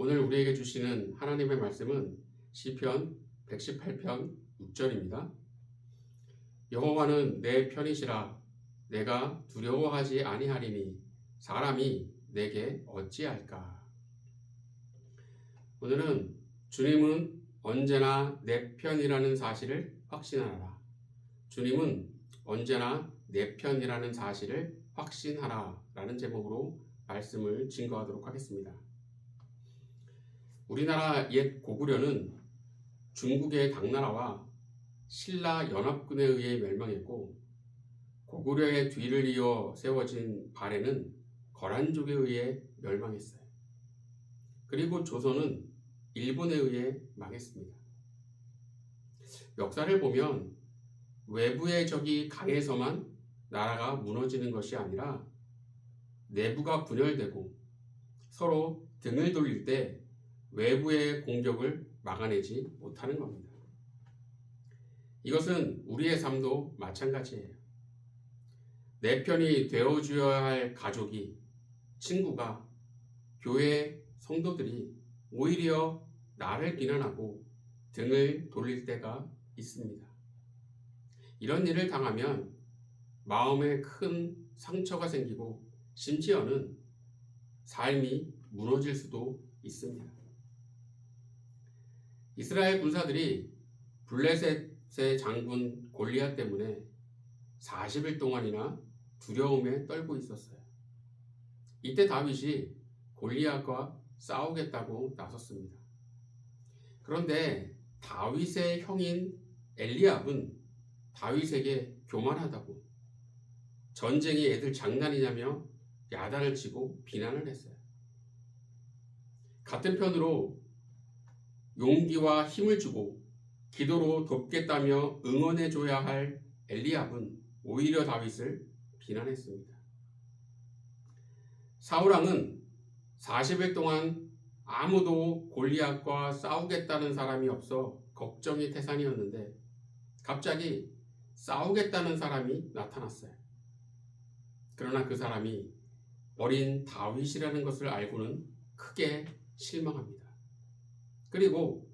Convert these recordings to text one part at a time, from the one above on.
오늘 우리에게 주시는 하나님의 말씀은 시편 118편 6절입니다. 여호와는 내 편이시라. 내가 두려워하지 아니하리니 사람이 내게 어찌할까. 오늘은 주님은 언제나 내 편이라는 사실을 확신하라. 주님은 언제나 내 편이라는 사실을 확신하라 라는 제목으로 말씀을 증거하도록 하겠습니다. 우리나라 옛 고구려는 중국의 당나라와 신라 연합군에 의해 멸망했고, 고구려의 뒤를 이어 세워진 발해는 거란족에 의해 멸망했어요. 그리고 조선은 일본에 의해 망했습니다. 역사를 보면 외부의 적이 강해서만 나라가 무너지는 것이 아니라 내부가 분열되고 서로 등을 돌릴 때 외부의 공격을 막아내지 못하는 겁니다. 이것은 우리의 삶도 마찬가지예요. 내 편이 되어주어야 할 가족이, 친구가, 교회 성도들이 오히려 나를 비난하고 등을 돌릴 때가 있습니다. 이런 일을 당하면 마음에 큰 상처가 생기고 심지어는 삶이 무너질 수도 있습니다. 이스라엘 군사들이 블레셋의 장군 골리앗 때문에 40일 동안이나 두려움에 떨고 있었어요. 이때 다윗이 골리앗과 싸우겠다고 나섰습니다. 그런데 다윗의 형인 엘리압은 다윗에게 교만하다고, 전쟁이 애들 장난이냐며 야단을 치고 비난을 했어요. 같은 편으로 용기와 힘을 주고 기도로 돕겠다며 응원해줘야 할 엘리압은 오히려 다윗을 비난했습니다. 사울왕은 40일 동안 아무도 골리앗과 싸우겠다는 사람이 없어 걱정이 태산이었는데 갑자기 싸우겠다는 사람이 나타났어요. 그러나 그 사람이 어린 다윗이라는 것을 알고는 크게 실망합니다. 그리고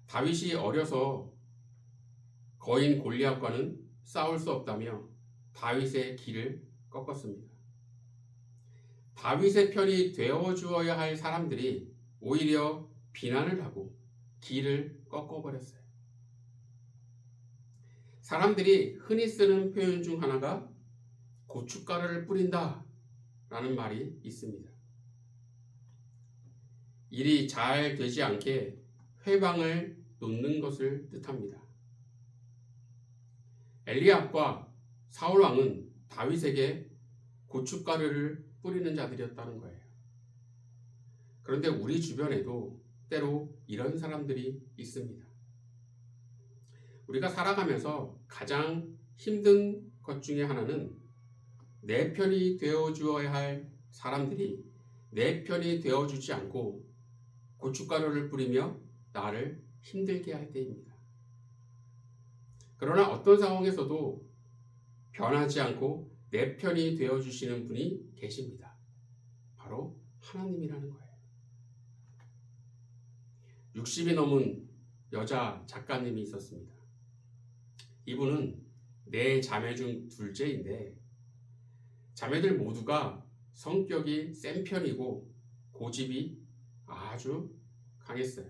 다윗이 어려서 거인 골리앗과는 싸울 수 없다며 다윗의 길을 꺾었습니다. 다윗의 편이 되어주어야 할 사람들이 오히려 비난을 하고 길을 꺾어버렸어요. 사람들이 흔히 쓰는 표현 중 하나가 고춧가루를 뿌린다 라는 말이 있습니다. 일이 잘 되지 않게 회방을 놓는 것을 뜻합니다. 엘리압과 사울왕은 다윗에게 고춧가루를 뿌리는 자들이었다는 거예요. 그런데 우리 주변에도 때로 이런 사람들이 있습니다. 우리가 살아가면서 가장 힘든 것 중에 하나는 내 편이 되어주어야 할 사람들이 내 편이 되어주지 않고 고춧가루를 뿌리며 나를 힘들게 할 때입니다. 그러나 어떤 상황에서도 변하지 않고 내 편이 되어주시는 분이 계십니다. 바로 하나님이라는 거예요. 60이 넘은 여자 작가님이 있었습니다. 이분은 4자매 중 둘째인데 자매들 모두가 성격이 센 편이고 고집이 아주 강했어요.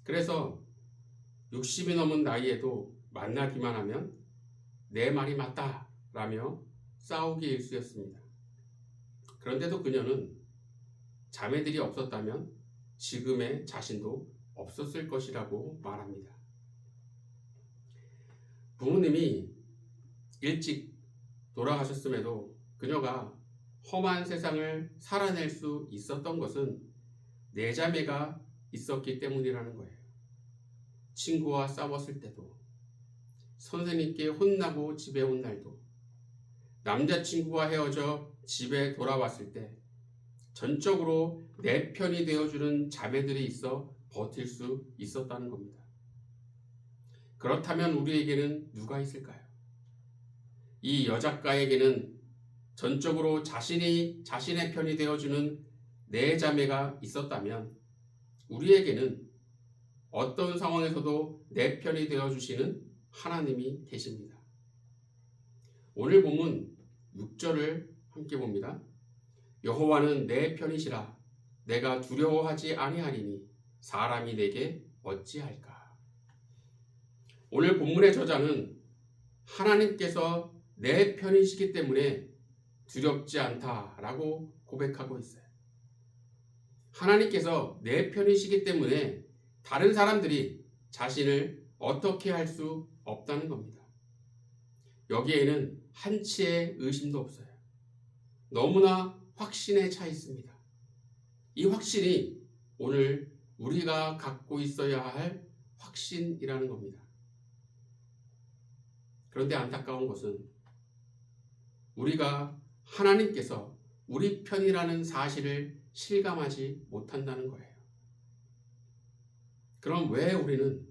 그래서 60이 넘은 나이에도 만나기만 하면 내 말이 맞다 라며 싸우기 일쑤였습니다. 그런데도 그녀는 자매들이 없었다면 지금의 자신도 없었을 것이라고 말합니다. 부모님이 일찍 돌아가셨음에도 그녀가 험한 세상을 살아낼 수 있었던 것은 4자매가 있었기 때문이라는 거예요. 친구와 싸웠을 때도, 선생님께 혼나고 집에 온 날도, 남자친구와 헤어져 집에 돌아왔을 때 전적으로 내 편이 되어주는 자매들이 있어 버틸 수 있었다는 겁니다. 그렇다면 우리에게는 누가 있을까요? 이 여작가에게는 전적으로 자신이 자신의 편이 되어주는 네 자매가 있었다면 우리에게는 어떤 상황에서도 내 편이 되어주시는 하나님이 계십니다. 오늘 본문 6절을 함께 봅니다. 여호와는 내 편이시라. 내가 두려워하지 아니하리니 사람이 내게 어찌할까. 오늘 본문의 저자는 하나님께서 내 편이시기 때문에 두렵지 않다라고 고백하고 있어요. 하나님께서 내 편이시기 때문에 다른 사람들이 자신을 어떻게 할 수 없다는 겁니다. 여기에는 한치의 의심도 없어요. 너무나 확신에 차 있습니다. 이 확신이 오늘 우리가 갖고 있어야 할 확신이라는 겁니다. 그런데 안타까운 것은 우리가 하나님께서 우리 편이라는 사실을 실감하지 못한다는 거예요. 그럼 왜 우리는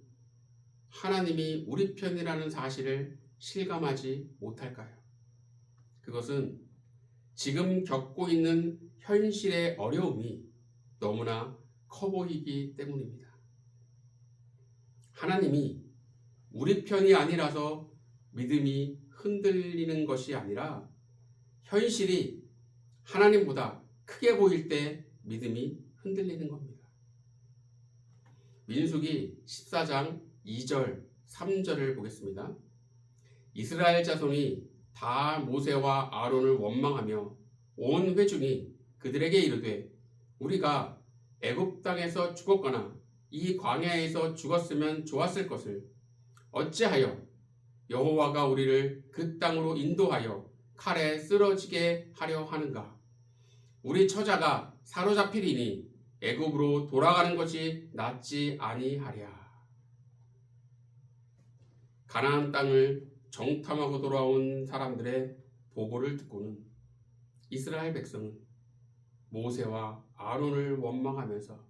하나님이 우리 편이라는 사실을 실감하지 못할까요? 그것은 지금 겪고 있는 현실의 어려움이 너무나 커 보이기 때문입니다. 하나님이 우리 편이 아니라서 믿음이 흔들리는 것이 아니라 현실이 하나님보다 크게 보일 때 믿음이 흔들리는 겁니다. 민수기 14장 2절, 3절을 보겠습니다. 이스라엘 자손이 다 모세와 아론을 원망하며 온 회중이 그들에게 이르되 우리가 애굽 땅에서 죽었거나 이 광야에서 죽었으면 좋았을 것을 어찌하여 여호와가 우리를 그 땅으로 인도하여 칼에 쓰러지게 하려 하는가. 우리 처자가 사로잡히리니 애굽으로 돌아가는 것이 낫지 아니하랴. 가나안 땅을 정탐하고 돌아온 사람들의 보고를 듣고는 이스라엘 백성은 모세와 아론을 원망하면서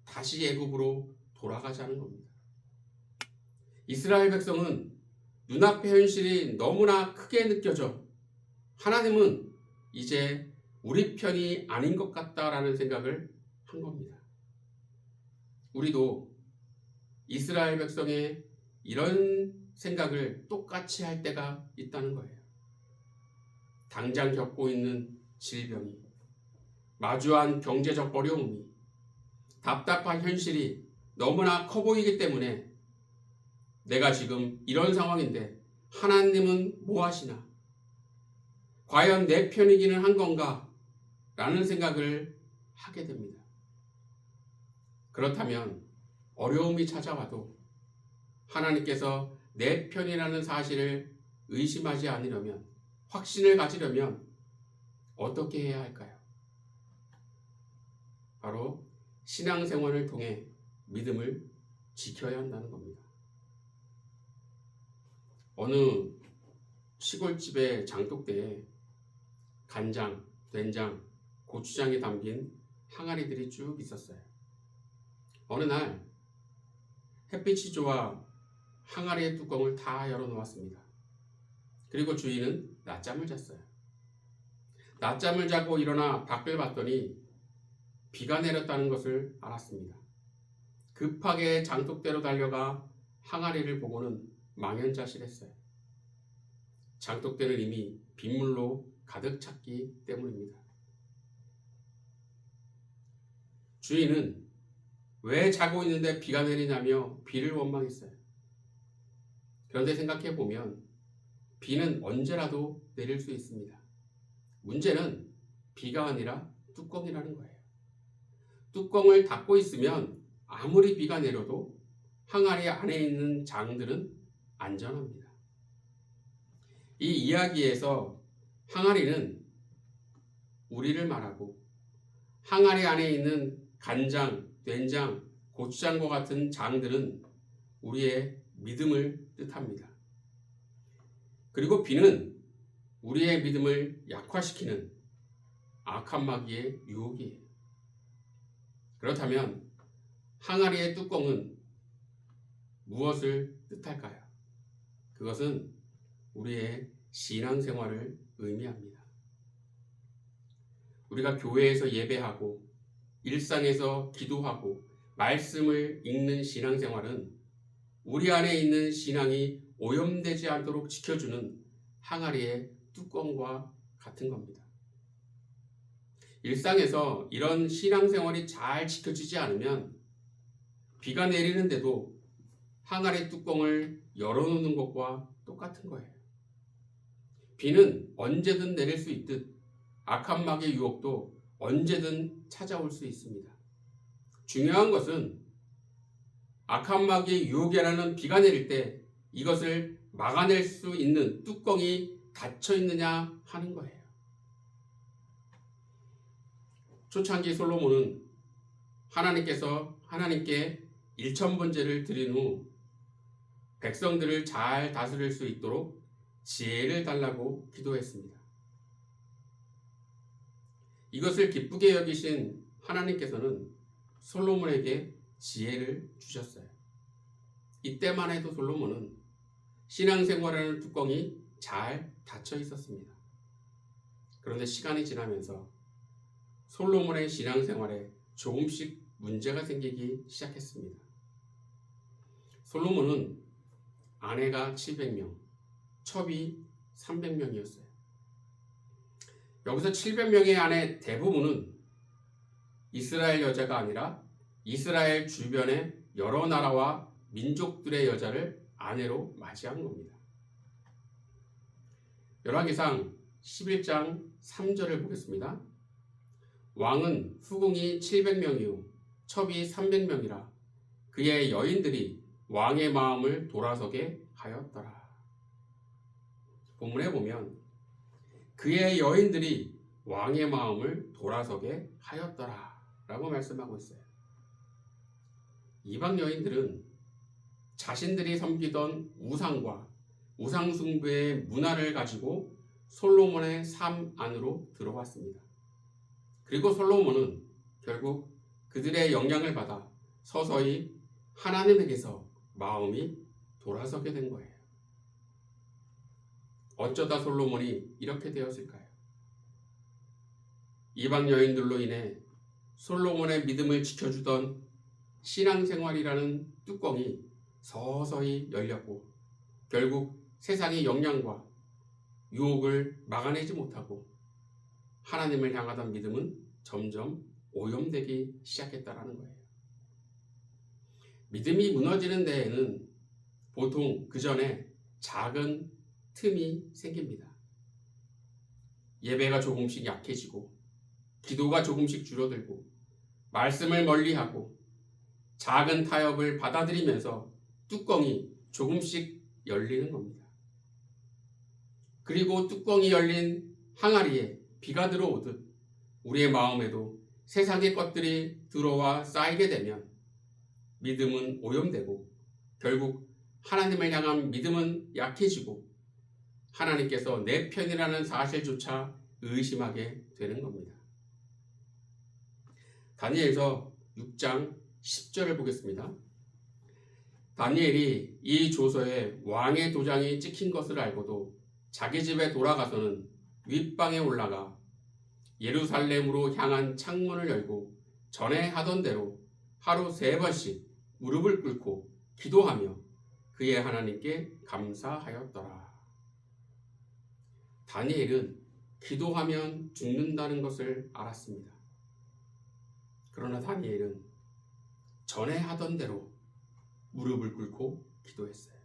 다시 애굽으로 돌아가자는 겁니다. 이스라엘 백성은 눈앞의 현실이 너무나 크게 느껴져 하나님은 이제 우리 편이 아닌 것 같다라는 생각을 한 겁니다. 우리도 이스라엘 백성의 이런 생각을 똑같이 할 때가 있다는 거예요. 당장 겪고 있는 질병이, 마주한 경제적 어려움이, 답답한 현실이 너무나 커 보이기 때문에 내가 지금 이런 상황인데 하나님은 뭐 하시나? 과연 내 편이기는 한 건가? 라는 생각을 하게 됩니다. 그렇다면 어려움이 찾아와도 하나님께서 내 편이라는 사실을 의심하지 않으려면, 확신을 가지려면 어떻게 해야 할까요? 바로 신앙생활을 통해 믿음을 지켜야 한다는 겁니다. 어느 시골집의 장독대에 간장, 된장, 고추장이 담긴 항아리들이 쭉 있었어요. 어느 날 햇빛이 좋아 항아리의 뚜껑을 다 열어놓았습니다. 그리고 주인은 낮잠을 잤어요. 낮잠을 자고 일어나 밖을 봤더니 비가 내렸다는 것을 알았습니다. 급하게 장독대로 달려가 항아리를 보고는 망연자실했어요. 장독대는 이미 빗물로 가득 찼기 때문입니다. 주인은 왜 자고 있는데 비가 내리냐며 비를 원망했어요. 그런데 생각해 보면 비는 언제라도 내릴 수 있습니다. 문제는 비가 아니라 뚜껑이라는 거예요. 뚜껑을 닫고 있으면 아무리 비가 내려도 항아리 안에 있는 장들은 안전합니다. 이 이야기에서 항아리는 우리를 말하고 항아리 안에 있는 간장, 된장, 고추장과 같은 장들은 우리의 믿음을 뜻합니다. 그리고 비는 우리의 믿음을 약화시키는 악한 마귀의 유혹이에요. 그렇다면 항아리의 뚜껑은 무엇을 뜻할까요? 그것은 우리의 신앙생활을 의미합니다. 우리가 교회에서 예배하고 일상에서 기도하고 말씀을 읽는 신앙생활은 우리 안에 있는 신앙이 오염되지 않도록 지켜주는 항아리의 뚜껑과 같은 겁니다. 일상에서 이런 신앙생활이 잘 지켜지지 않으면 비가 내리는데도 항아리 뚜껑을 열어놓는 것과 똑같은 거예요. 비는 언제든 내릴 수 있듯 악한 마귀의 유혹도 언제든 찾아올 수 있습니다. 중요한 것은 악한 마귀의 유혹이라는 비가 내릴 때 이것을 막아낼 수 있는 뚜껑이 닫혀 있느냐 하는 거예요. 초창기 솔로몬은 하나님께 일천번제를 드린 후 백성들을 잘 다스릴 수 있도록 지혜를 달라고 기도했습니다. 이것을 기쁘게 여기신 하나님께서는 솔로몬에게 지혜를 주셨어요. 이때만 해도 솔로몬은 신앙생활하는 뚜껑이 잘 닫혀 있었습니다. 그런데 시간이 지나면서 솔로몬의 신앙생활에 조금씩 문제가 생기기 시작했습니다. 솔로몬은 아내가 700명, 첩이 300명이었어요. 여기서 700명의 아내 대부분은 이스라엘 여자가 아니라 이스라엘 주변의 여러 나라와 민족들의 여자를 아내로 맞이한 겁니다. 열왕기상 11장 3절을 보겠습니다. 왕은 후궁이 700명이요 첩이 300명이라 그의 여인들이 왕의 마음을 돌아서게 하였더라. 본문에 보면 그의 여인들이 왕의 마음을 돌아서게 하였더라 라고 말씀하고 있어요. 이방 여인들은 자신들이 섬기던 우상과 우상숭배의 문화를 가지고 솔로몬의 삶 안으로 들어왔습니다. 그리고 솔로몬은 결국 그들의 영향을 받아 서서히 하나님에게서 마음이 돌아서게 된 거예요. 어쩌다 솔로몬이 이렇게 되었을까요? 이방 여인들로 인해 솔로몬의 믿음을 지켜주던 신앙생활이라는 뚜껑이 서서히 열렸고 결국 세상의 영향과 유혹을 막아내지 못하고 하나님을 향하던 믿음은 점점 오염되기 시작했다는 거예요. 믿음이 무너지는 데에는 보통 그 전에 작은 틈이 생깁니다. 예배가 조금씩 약해지고 기도가 조금씩 줄어들고 말씀을 멀리하고 작은 타협을 받아들이면서 뚜껑이 조금씩 열리는 겁니다. 그리고 뚜껑이 열린 항아리에 비가 들어오듯 우리의 마음에도 세상의 것들이 들어와 쌓이게 되면 믿음은 오염되고 결국 하나님을 향한 믿음은 약해지고 하나님께서 내 편이라는 사실조차 의심하게 되는 겁니다. 다니엘서 6장 10절을 보겠습니다. 다니엘이 이 조서에 왕의 도장이 찍힌 것을 알고도 자기 집에 돌아가서는 윗방에 올라가 예루살렘으로 향한 창문을 열고 전에 하던 대로 하루 3번씩 무릎을 꿇고 기도하며 그의 하나님께 감사하였더라. 다니엘은 기도하면 죽는다는 것을 알았습니다. 그러나 다니엘은 전에 하던 대로 무릎을 꿇고 기도했어요.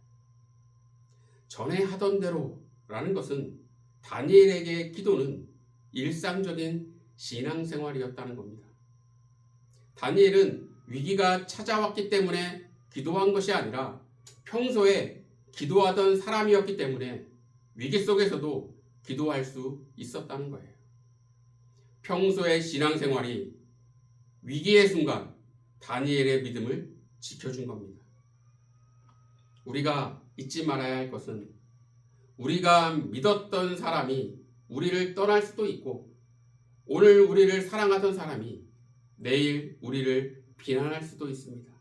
전에 하던 대로라는 것은 다니엘에게 기도는 일상적인 신앙생활이었다는 겁니다. 다니엘은 위기가 찾아왔기 때문에 기도한 것이 아니라 평소에 기도하던 사람이었기 때문에 위기 속에서도 기도할 수 있었다는 거예요. 평소의 신앙생활이 위기의 순간 다니엘의 믿음을 지켜준 겁니다. 우리가 잊지 말아야 할 것은 우리가 믿었던 사람이 우리를 떠날 수도 있고 오늘 우리를 사랑하던 사람이 내일 우리를 비난할 수도 있습니다.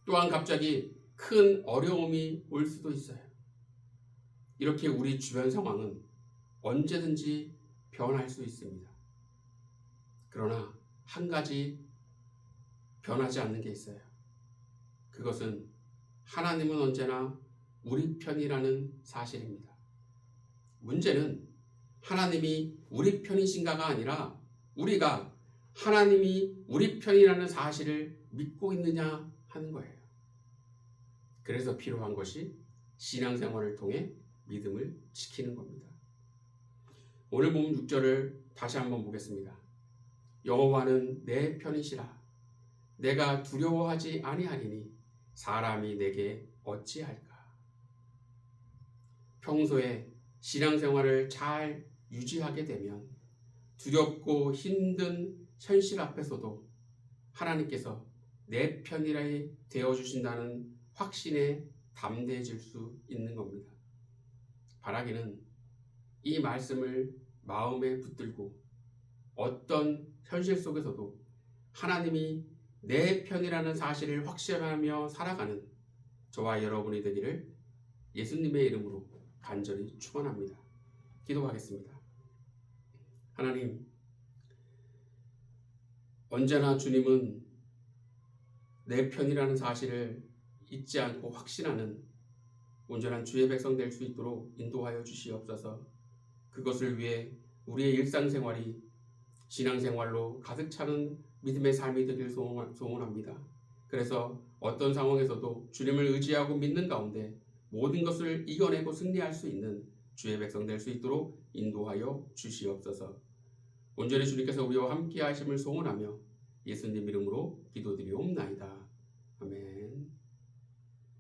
또한 갑자기 큰 어려움이 올 수도 있어요. 이렇게 우리 주변 상황은 언제든지 변할 수 있습니다. 그러나 한 가지 변하지 않는 게 있어요. 그것은 하나님은 언제나 우리 편이라는 사실입니다. 문제는 하나님이 우리 편이신가가 아니라 우리가 하나님이 우리 편이라는 사실을 믿고 있느냐 하는 거예요. 그래서 필요한 것이 신앙생활을 통해 믿음을 지키는 겁니다. 오늘 본 6절을 다시 한번 보겠습니다. 여호와는 내 편이시라. 내가 두려워하지 아니하리니 사람이 내게 어찌할까. 평소에 신앙생활을 잘 유지하게 되면 두렵고 힘든 현실 앞에서도 하나님께서 내 편이라 되어주신다는 확신에 담대해질 수 있는 겁니다. 바라기는 이 말씀을 마음에 붙들고 어떤 현실 속에서도 하나님이 내 편이라는 사실을 확신하며 살아가는 저와 여러분이 되기를 예수님의 이름으로 간절히 축원합니다. 기도하겠습니다. 하나님, 언제나 주님은 내 편이라는 사실을 잊지 않고 확신하는 온전한 주의 백성 될 수 있도록 인도하여 주시옵소서. 그것을 위해 우리의 일상생활이 신앙생활로 가득 차는 믿음의 삶이 되길 소원합니다. 그래서 어떤 상황에서도 주님을 의지하고 믿는 가운데 모든 것을 이겨내고 승리할 수 있는 주의 백성 될 수 있도록 인도하여 주시옵소서. 온전히 주님께서 우리와 함께 하심을 소원하며 예수님 이름으로 기도드리옵나이다. 아멘.